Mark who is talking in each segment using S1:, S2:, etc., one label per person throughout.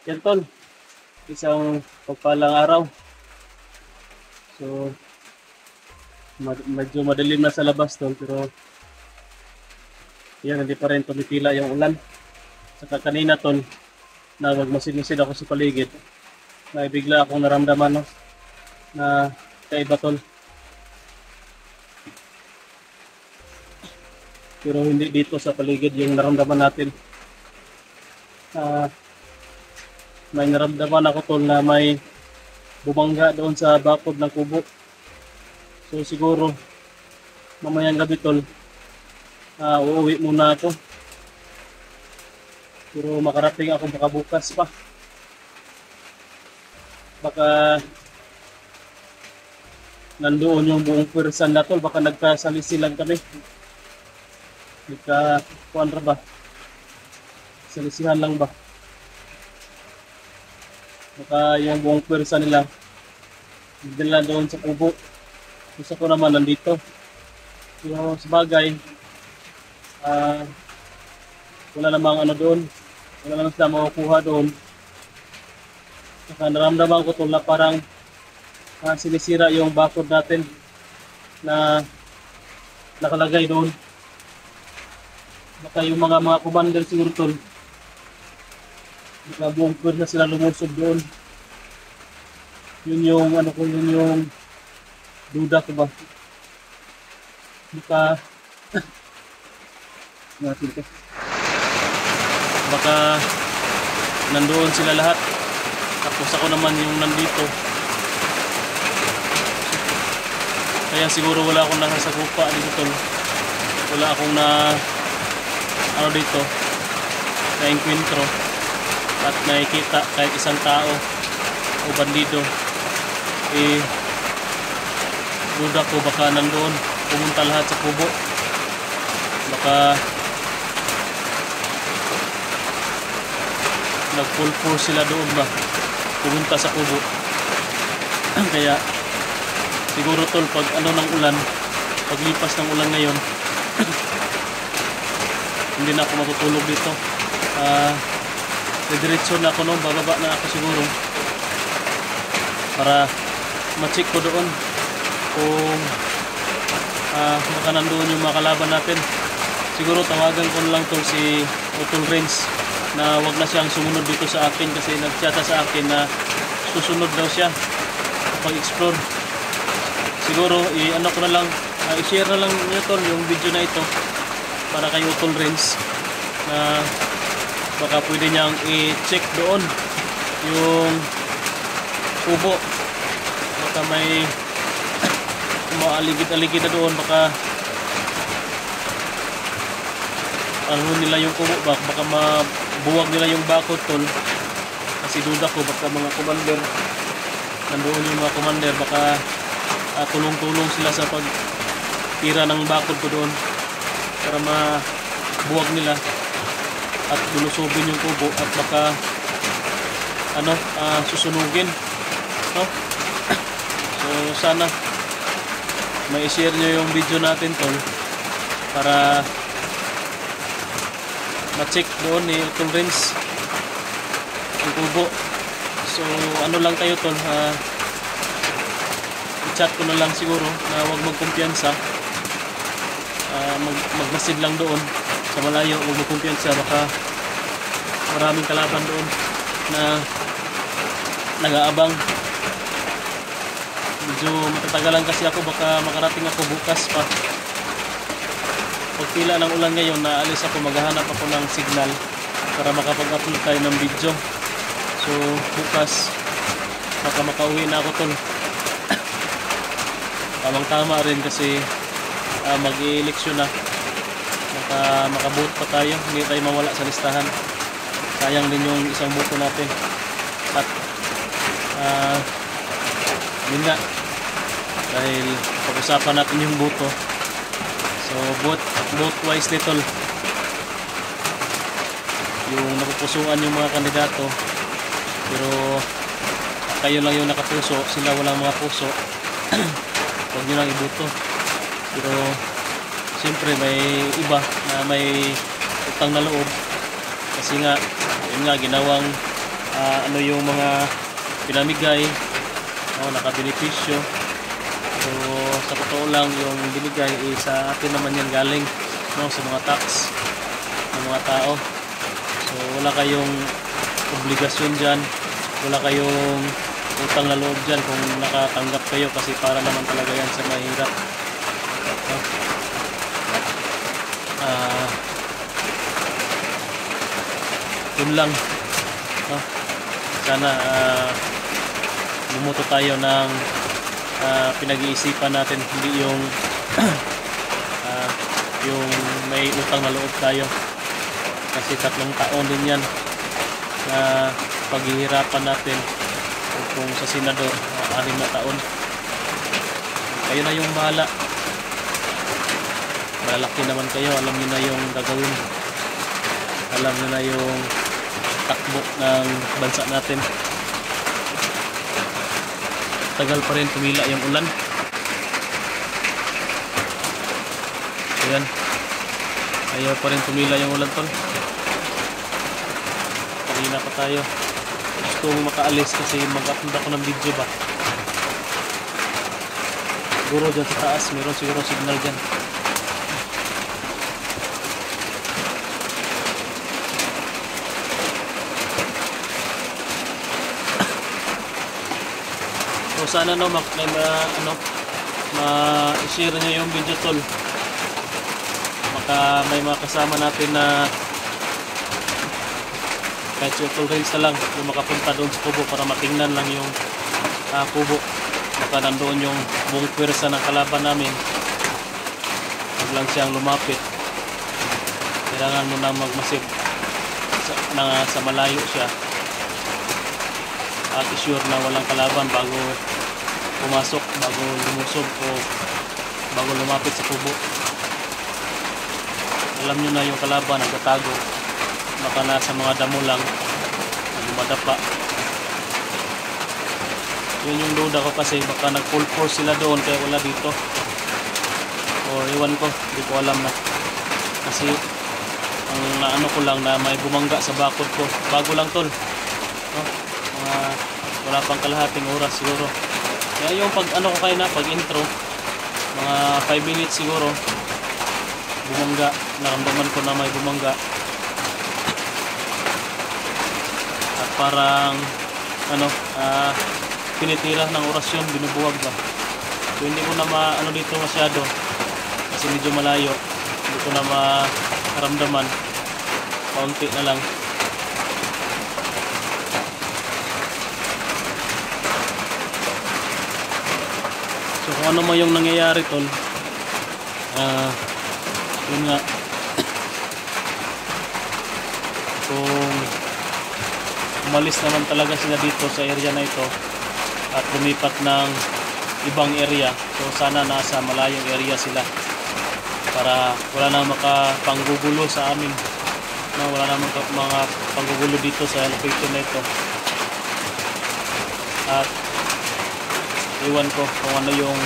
S1: Yan tol, isang pagpalang araw. So, medyo madilim na sa labas tol, pero yan, hindi pa rin tumitila yung ulan. Saka kanina tol, na magmasid-masid ako sa paligid, na bigla akong naramdaman no, na kaiba tol. Pero hindi dito sa paligid yung naramdaman natin. May naramdaman ako tol na may bumangga doon sa bakod ng kubo. So siguro mamayang gabi tol, uuwi muna ako. Pero makarating ako baka bukas pa. Baka nandoon yung buong pwersa na tol, baka nagkasalisilan kami. Kuan ra ba? Salisihan lang ba? Baka yung buong pwersa nila nila doon sa kubo. Gusto ko naman nandito. Pero sa bagay, wala namang ano doon. Wala namang sila makukuha doon. Saka naramdaman ko tol na parang sinisira yung bakod natin na nakalagay doon. Baka yung mga commander siguro tol, baka buong pwersa sila lumusob doon. Yun yung ano ko, yun yung duda ko ba. Baka nandoon sila lahat, tapos ako naman yung nandito. Kaya siguro wala akong nasasagupa dito tol. Wala akong ano dito, na encuentro at nakikita kahit isang tao o bandido. Duda ko baka nandoon pumunta lahat sa kubo. Baka nag-full force sila doon ba pumunta sa kubo. Kaya siguro tol, pag ano ng ulan, paglipas ng ulan ngayon, hindi na ako matutulog dito. Didiretso na ako noon, bababa na ako siguro para ma-check ko doon kung baka nandoon yung mga kalaban natin. Siguro tawagan ko na lang tol si Utol Renz na wag na siyang sumunod dito sa akin, kasi nagchat sa akin na susunod daw siya pag-explore. Siguro ano ko na lang, i-share na lang niyo tol yung video na ito para kay Utol Renz na baka pwede niyang i-check doon yung kubo. Baka may maaligid-aligid na doon, baka ano nila yung kubo ba, baka mabuwag nila yung bakod tol. Kasi duda ko baka mga commander, nandoon yung mga commander, baka tulong-tulong sila sa pagtira ng bakod ko doon para mabuwag nila at lulusubin yung kubo at baka susunugin, no? So sana may i-share nyo yung video natin tol para ma-check doon ni Utol Renz yung kubo. So ano lang kayo tol, i-chat ko na lang siguro na huwag magkumpiyansa, magmasid lang doon sa malayo, huwag magkumpiyansa, baka maraming kalaban doon na nag-aabang. Medyo matatagalan kasi ako, baka makarating ako bukas pa. Pag tila ng ulan ngayon, naalis ako, maghahanap ako ng signal para makapag-upload tayo ng video. So bukas baka makauwi na ako tol. Tamang-tama rin kasi mag-i-eleksyon na. Makaboot pa tayo, hindi tayo mawala sa listahan. Sayang din yung isang boto natin. At yun nga, dahil pag-usapan natin yung boto, so vote wisely tol. Yung napupusuan yung mga kandidato, pero kayo lang yung nakapuso, sila walang mga puso, huwag nyo lang iboto. Pero siyempre may iba na may utang na loob, kasi nga yun nga, ginawang ano yung mga pinamigay, nakabenepisyo. So sa totoo lang yung binigay sa atin naman yan galing, sa mga tax ng mga tao. So wala kayong obligasyon dyan, wala kayong utang na loob dyan kung nakatanggap kayo, kasi para naman talaga yan sa mahirap. Yun lang, sana bumuto tayo ng pinag-iisipan natin, hindi yung yung may utang na loob tayo, kasi 3 taon din yan na paghihirapan natin. Kung sa senador 6 na taon, kayo na yung bahala, malalaki naman kayo, alam niyo na yung gagawin, alam niyo na yung takbo ng bansa natin. Tagal pa rin tumila yung ulan. Ayan, ayaw pa rin tumila yung ulan, tol. Kanina pa tayo gusto mo makaalis kasi mag-upload ako ng video ba. Siguro dyan sa taas meron siguro signal dyan. So sana ma-share nyo yung video, tol. May mga kasama natin na kahit si Utol Renz na lang yung makapunta doon sa kubo para matingnan lang yung kubo. Baka nandoon yung buong pwersa ng kalaban namin. Huwag lang siyang lumapit. Kailangan mo na magmasib sa malayo siya at isure na walang kalaban bago pumasok, bago lumusob o bago lumapit sa kubo. Alam nyo na yung kalaban nagtatago, baka nasa mga damo lang, dumadapa. Yun yung duda ko, kasi baka nag full force sila doon kaya wala dito, o iwan ko, hindi ko alam na. Kasi ang naano ko lang na may bumangga sa bakod ko, bago lang, tol, wala pang kalahating oras siguro. Kaya yung pag ko kayo na pag intro, mga 5 minutes siguro, bumangga, naramdaman ko na may bumangga. Parang pinitira ng orasyon, binubuwag ba. So hindi ko na dito masyado kasi medyo malayo, hindi ko na maramdaman, kaunti na lang. So kung ano mo yung nangyayari, tol, yun nga, kung umalis naman talaga sila dito sa area na ito at lumipat ng ibang area, so sana nasa malayong area sila para wala nang makapanggugulo sa amin, wala nang mga panggugulo dito sa location na ito. At iwan ko kung ano yung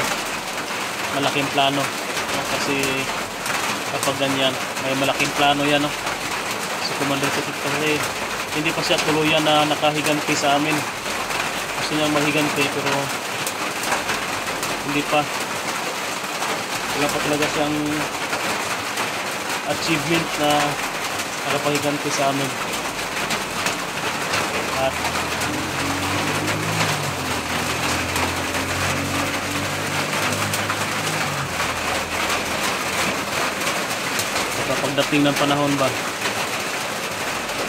S1: malaking plano, kasi kapag ganyan may malaking plano yan, si Commander Tutik, kasi hindi pa siya tuluyan na nakahiganti sa amin. Gusto niyang mahiganti pero hindi pa. Wala pa talaga siyang achievement na nakapahiganti sa amin. At pagdating ng panahon ba,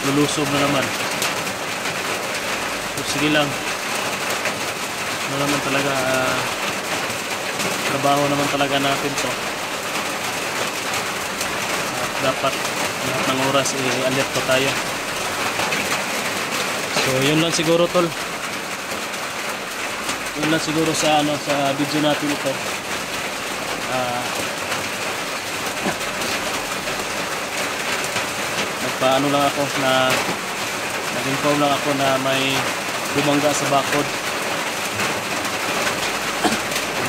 S1: lulusob na naman. So, sige lang, ano naman talaga, trabaho naman talaga natin to, at dapat lahat ng oras i-alert pa tayo. So yun lang siguro, tol, yun lang siguro sa sa video natin ito. Nagpaano lang ako na nag-inform lang ako na may bumangga sa bakod.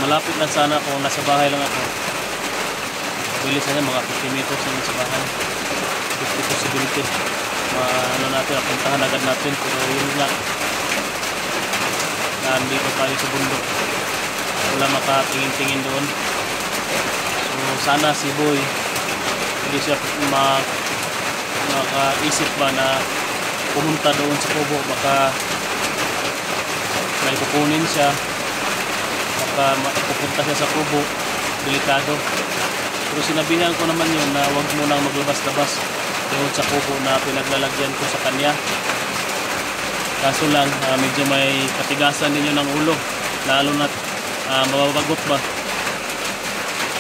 S1: Malapit lang sana kung nasa bahay lang ako. Bilis na mga 50 meters lang sa bahay. 50 possibility. ano natin, puntahan agad natin. Pero yun nga, nandito tayo sa bundok, wala makatingin-tingin doon. So sana si Boy hindi siya makaisip ba na pumunta doon sa kubo, baka may kukunin siya, baka pupunta siya sa kubo, delikado. Pero sinabihan ko naman yun na wag mo nang maglabas-labas doon sa kubo na pinaglalagyan ko sa kanya. Kaso lang medyo may katigasan ninyo ng ulo, lalo na mababagot ba,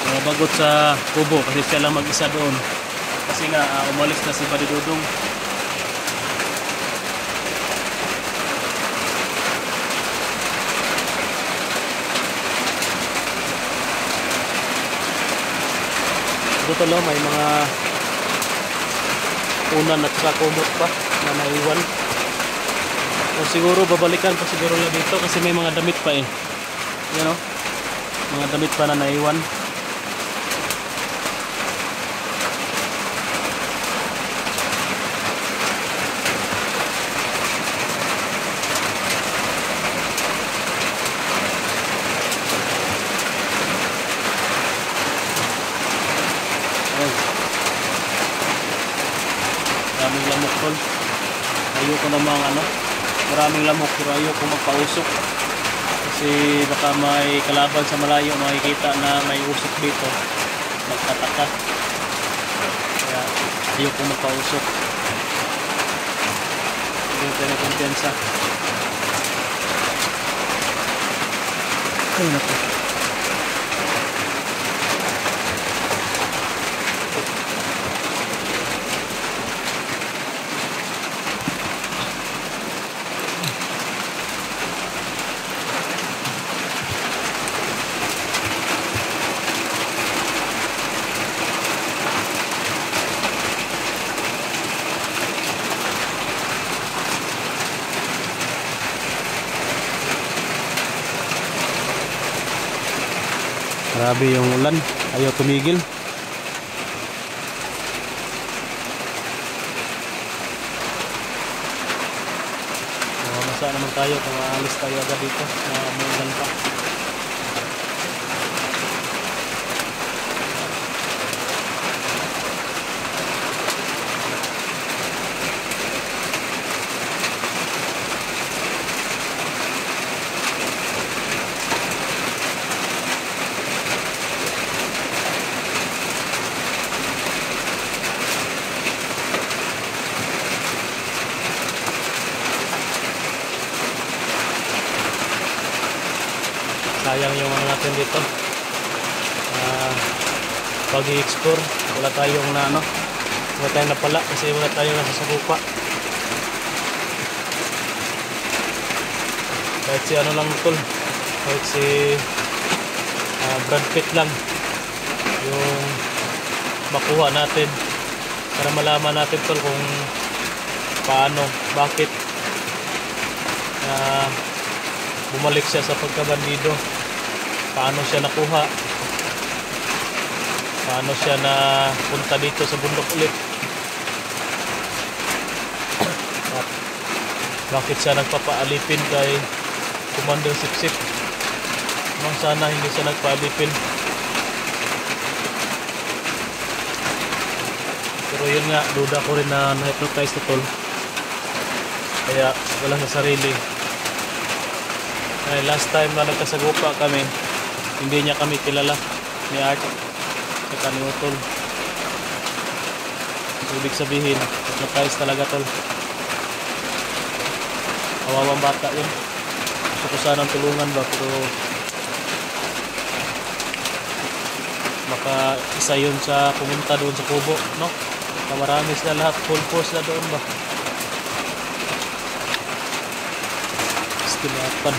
S1: mababagot sa kubo kasi siya lang mag-isa doon, kasi nga umalis na si Buddy Dudong. Ito lang, may mga unan at saka kumot pa na naiwan. O siguro babalikan pa siguro na dito kasi may mga damit pa eh. Yan o, mga damit pa na naiwan. Maraming lamok tol. Ayoko namang maraming lamok, pero ayoko magpausok kasi baka may kalaban sa malayo, makikita na may usok dito, magtataka. Kaya ayoko magpausok, hindi tayo na kumpiyansa. Ay naku, grabe yung ulan, ayaw tumigil. Masa naman tayo kung aalis tayo agad dito na umulan pa. Sayang yung mga natin dito, pag i-explore wala tayong wala tayong napala kasi wala tayong nasa sagupa. Kahit si lang tol, kahit si Brad Pitt lang yung makuha natin para malaman natin tol kung paano, bakit bumalik siya sa pagkabandido, paano siya nakuha, paano siya na punta dito sa bundok ulit, at bakit siya nagpapaalipin kay Commander Sipsip. Sana hindi siya nagpaalipin, pero yun nga, duda ko rin na na-hypnotize na tol, kaya wala sa sarili. Last time na nagkasagupa kami, hindi niya kami kilala, ni Art at ni Utol. Ibig sabihin, hypnotize talaga tol. Kawawang bata yun. Gusto ko sanang tulungan ba, pero maka isa yun sa pumunta doon sa kubo, no? Marami sila lahat, full force na doon ba? Stilapan.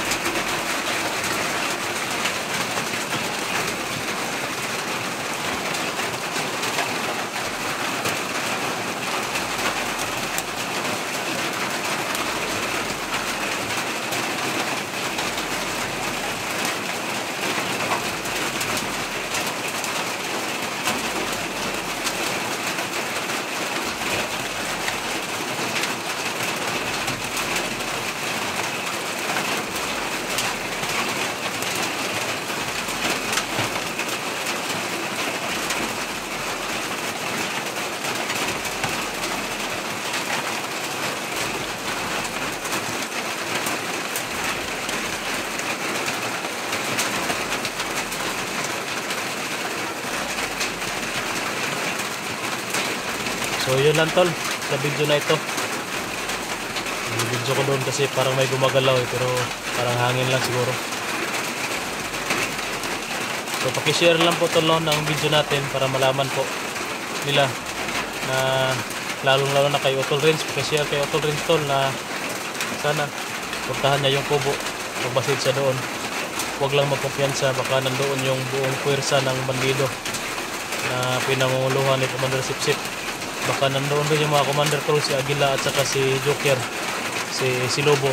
S1: So yun lang tol sa video na ito. Video ko doon kasi parang may gumagalaw pero parang hangin lang siguro. So pakishare lang po tol ng video natin para malaman po nila na lalong-lalo na kay Utol Renz. Pakishare kay Utol Renz tol na sana puntahan niya yung kubo pagbasid sa doon. Huwag lang magkumpiyansa, baka nandoon yung buong puwersa ng bandido na pinamumuluhan ni Commander Sipsip. Baka nandoon rin yung mga commander tol, si Aguila at saka si Joker, si Lobo.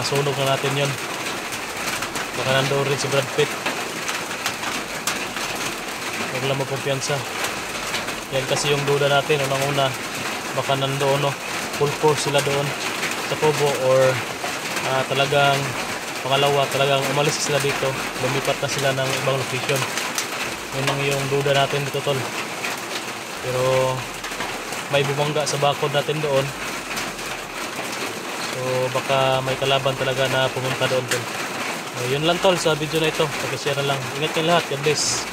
S1: Sunog na natin yon. Baka nandoon rin si Brad Pitt. Huwag lang magkumpiyansa. Yan kasi yung duda natin unang-una, baka nandoon full force sila doon sa kubo, or talagang pangalawa, talagang umalis sila dito, lumipat na sila ng ibang location. Yun ang yung duda natin dito tol. Pero may bumangga sa bakod natin doon, so baka may kalaban talaga na pumunta doon tol. Yun lang tol sa video na ito. Pag-share na lang. Ingat kayong lahat. God bless.